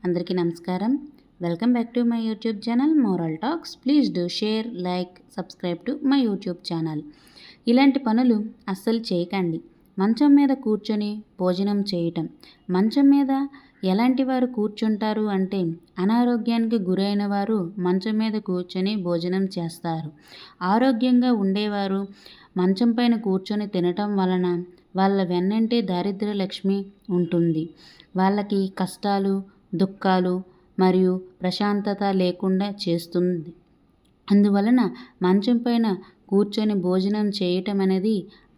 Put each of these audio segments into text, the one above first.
అందరికీ నమస్కారం. Welcome back to my YouTube channel moral talks. Please do share, like, subscribe to my YouTube channel. ఇలాంటి పనులు అస్సలు చేయకండి. మంచం మీద కూర్చొని భోజనం చేయటం. మంచం మీద ఎలాంటి వారు కూర్చుంటారు అంటే అనారోగ్యానికి గురైన వారు మంచం మీద కూర్చొని భోజనం చేస్తారు. ఆరోగ్యంగా ఉండేవారు మంచం పైన కూర్చొని తినటం వలన వాళ్ళ వెన్నంటే దారిద్ర్య లక్ష్మి ఉంటుంది. వాళ్ళకి కష్టాలు, దుఃఖాలు మరియు ప్రశాంతత లేకుండా చేస్తుంది. అందువలన మంచం పైన కూర్చొని భోజనం చేయటం అనేది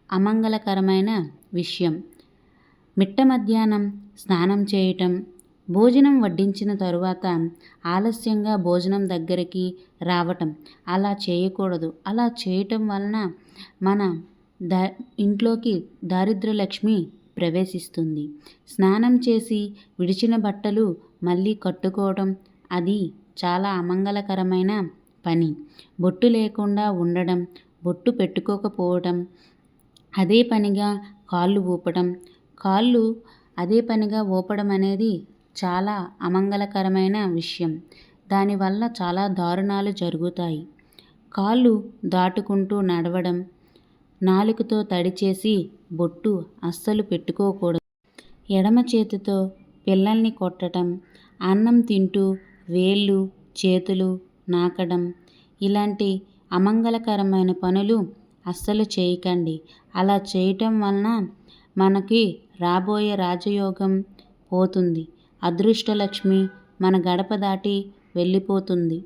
అమంగళకరమైన విషయం. మిట్ట మధ్యాహ్నం స్నానం చేయటం, భోజనం వడ్డించిన తరువాత ఆలస్యంగా భోజనం దగ్గరికి రావటం అలా చేయకూడదు. అలా చేయటం వలన మన ఇంట్లోకి దారిద్ర్య లక్ష్మి ప్రవేశిస్తుంది. స్నానం చేసి విడిచిన బట్టలు మళ్ళీ కట్టుకోవడం అది చాలా అమంగళకరమైన పని. బొట్టు లేకుండా ఉండడం, బొట్టు పెట్టుకోకపోవడం, అదే పనిగా కాళ్ళు ఊపడం, కాళ్ళు అదే పనిగా ఊపడం అనేది చాలా అమంగళకరమైన విషయం. దానివల్ల చాలా దారుణాలు జరుగుతాయి. కాళ్ళు దాటుకుంటూ నడవడం, నాలుకతో తడిచేసి బొట్టు అస్సలు పెట్టుకోకూడదు. ఎడమ చేతితో పిల్లల్ని కొట్టడం, అన్నం తింటూ వేళ్ళు, చేతులు నాకడం ఇలాంటి అమంగళకరమైన పనులు అస్సలు చేయకండి. అలా చేయటం వలన మనకి రాబోయే రాజయోగం పోతుంది. అదృష్టలక్ష్మి మన గడప దాటి వెళ్ళిపోతుంది.